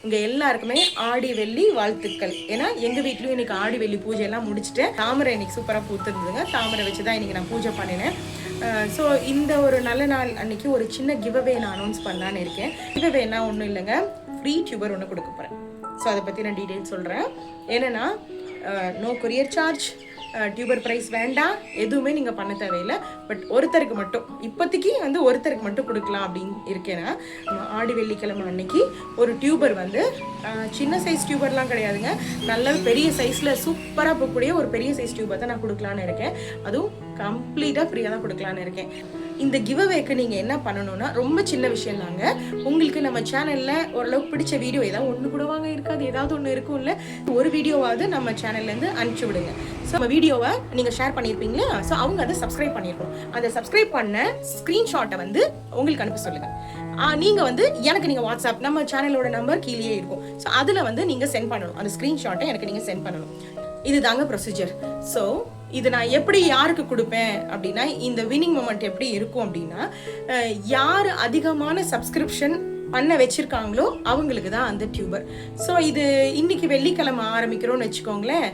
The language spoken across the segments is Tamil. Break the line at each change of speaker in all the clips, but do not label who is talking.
உங்கள் எல்லாருக்குமே ஆடி வெள்ளி வாழ்த்துக்கள். ஏன்னா எங்கள் வீட்லேயும் இன்றைக்கி ஆடி வெள்ளி பூஜை எல்லாம் முடிச்சுட்டு தாமரை இன்னைக்கு சூப்பராக பூத்துருந்ததுங்க. தாமரை வச்சு தான் இன்றைக்கி நான் பூஜை பண்ணினேன். ஸோ இந்த ஒரு நல்ல நாள் அன்றைக்கி ஒரு சின்ன கிவ்அவே நான் அனௌன்ஸ் பண்ணலான்னு இருக்கேன். கிவ்அவேனா ஒன்றும் இல்லைங்க, ஃப்ரீ டியூபர் ஒன்று கொடுக்க போகிறேன். ஸோ அதை பற்றி நான் டீட்டெயில்ஸ் சொல்கிறேன். என்னென்னா நோ கொரியர் சார்ஜ், டியூபர் ப்ரைஸ் வேண்டாம், எதுவுமே நீங்கள் பண்ண தேவையில்லை. பட் ஒருத்தருக்கு மட்டும் இப்போதைக்கு வந்து ஒருத்தருக்கு மட்டும் கொடுக்கலாம் அப்படின்னு இருக்கேன்னா, ஆடி வெள்ளிக்கிழமை அன்னைக்கு ஒரு டியூபர் வந்து சின்ன சைஸ் டியூபர்லாம் கிடையாதுங்க, நல்ல பெரிய சைஸில் சூப்பராக போகக்கூடிய ஒரு பெரிய சைஸ் டியூபர் தான் நான் கொடுக்கலான்னு இருக்கேன். அதுவும் கம்ப்ளீட்டாக ஃப்ரீயாக தான் கொடுக்கலான்னு இருக்கேன். இந்த கிவ்அவேக்கு நீங்கள் என்ன பண்ணணும்னா ரொம்ப சின்ன விஷயம் தாங்க. உங்களுக்கு நம்ம சேனலில் ஓரளவுக்கு பிடிச்ச வீடியோ ஏதாவது ஒன்று கூட வாங்க இருக்காது, ஏதாவது ஒன்று இருக்கும்ல, ஒரு வீடியோவாவது நம்ம சேனல்லேருந்து அனுப்பிச்சி விடுங்க. ஸோ நம்ம வீடியோவை நீங்கள் ஷேர் பண்ணியிருப்பீங்களா, ஸோ அவங்க அதை சப்ஸ்கிரைப் பண்ணியிருக்கணும். அந்த சப்ஸ்கிரைப் பண்ண ஸ்க்ரீன்ஷாட்டை வந்து உங்களுக்கு அனுப்ப சொல்லுங்கள். நீங்கள் வந்து எனக்கு நீங்கள் வாட்ஸ்அப் நம்ம சேனலோட நம்பர் கீழே இருக்கும், ஸோ அதில் வந்து நீங்கள் சென்ட் பண்ணணும். அந்த ஸ்க்ரீன்ஷாட்டை எனக்கு நீங்கள் சென்ட் பண்ணணும். இது தாங்க ப்ரொசீஜர். ஸோ இது நான் எப்படி யாருக்கு கொடுப்பேன் அப்படின்னா, இந்த வின்னிங் மொமெண்ட் எப்படி இருக்கும் அப்படின்னா, யார் அதிகமான சப்ஸ்கிரிப்ஷன் பண்ண வச்சிருக்காங்களோ அவங்களுக்கு தான் அந்த டியூபர். ஸோ இது இன்னைக்கு வெள்ளிக்கிழமை ஆரம்பிக்கிறோன்னு வச்சுக்கோங்களேன்,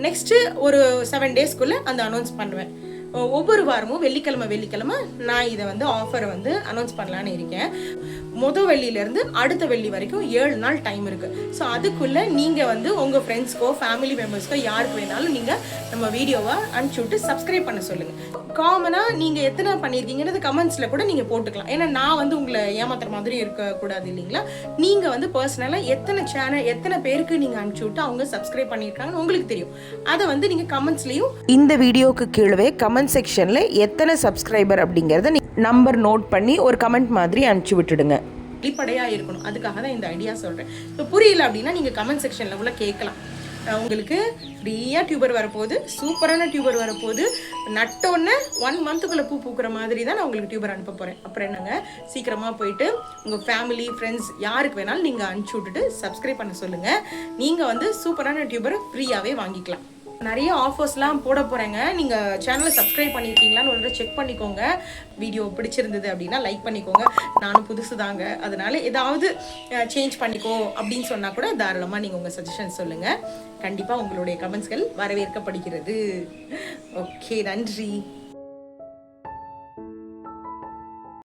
நெக்ஸ்ட்டு ஒரு 7 டேஸ்க்குள்ளே அந்த அனௌன்ஸ் பண்ணுவேன். ஒவ்வொரு வாரமும் வெள்ளிக்கிழமை நான் இதை வந்து ஆஃபரை வந்து அனௌன்ஸ் பண்ணலான்னு இருக்கேன். வெள்ளியிலேருந்து அடுத்த வெள்ளி வரைக்கும் 7 நாள் டைம் இருக்குது. ஸோ அதுக்குள்ளே நீங்கள் வந்து உங்கள் ஃப்ரெண்ட்ஸ்க்கோ ஃபேமிலி மெம்பர்ஸ்க்கோ யாருக்கு வேணாலும் நீங்கள் நம்ம வீடியோவை அனுப்பிச்சி விட்டு சப்ஸ்கிரைப் பண்ண சொல்லுங்கள். காமனாக நீங்கள் எத்தனை பண்ணியிருக்கீங்கன்றது கமெண்ட்ஸில் கூட நீங்கள் போட்டுக்கலாம். ஏன்னா நான் வந்து உங்களை ஏமாத்துற மாதிரி இருக்கக்கூடாது இல்லைங்களா. நீங்கள் வந்து பர்சனலாக எத்தனை பேருக்கு நீங்கள் அனுப்பிச்சி விட்டு அவங்க சப்ஸ்கிரைப் பண்ணியிருக்காங்கன்னு உங்களுக்கு தெரியும். அதை வந்து நீங்கள் கமெண்ட்ஸ்லேயும் இந்த வீடியோவுக்கு கீழே கமெண்ட் செக்ஷனில் எத்தனை சப்ஸ்கிரைபர் அப்படிங்கிறத நம்பர் நோட் பண்ணி ஒரு கமெண்ட் மாதிரி அனுப்பிச்சி விட்டுடுங்க. வெளிப்படையாக இருக்கணும், அதுக்காக தான் இந்த ஐடியா சொல்கிறேன். ஸோ புரியல அப்படின்னா நீங்கள் கமெண்ட் செக்ஷனில் உள்ள கேட்கலாம். உங்களுக்கு ஃப்ரீயாக டியூபர் வரப்போகுது, சூப்பரான டியூபர் வரப்போகுது. நட்டோன்னே 1 மந்த்துக்குள்ளே பூ பூக்கிற மாதிரி தான் நான் உங்களுக்கு டியூபர் அனுப்ப போகிறேன். அப்புறம் என்னங்க, சீக்கிரமாக போயிட்டு உங்கள் ஃபேமிலி ஃப்ரெண்ட்ஸ் யாருக்கு வேணாலும் நீங்கள் அனுப்பிச்சி விட்டுட்டு சப்ஸ்கிரைப் பண்ண சொல்லுங்கள். நீங்கள் வந்து சூப்பரான டியூபரை ஃப்ரீயாகவே வாங்கிக்கலாம். நிறைய ஆஃபர்ஸ்லாம் போட போகிறேங்க. நீங்கள் சேனலை சப்ஸ்கிரைப் பண்ணியிருக்கீங்களான்னு ஒரு செக் பண்ணிக்கோங்க. வீடியோ பிடிச்சிருந்தது அப்படின்னா லைக் பண்ணிக்கோங்க. நானும் புதுசு தாங்க, அதனால் ஏதாவது சேஞ்ச் பண்ணிக்கோ அப்படின்னு சொன்னால் கூட தாராளமாக நீங்கள் உங்கள் சஜஷன் சொல்லுங்கள். கண்டிப்பாக உங்களுடைய கமெண்ட்ஸ்கள் வரவேற்கப்படுகிறது. ஓகே, நன்றி.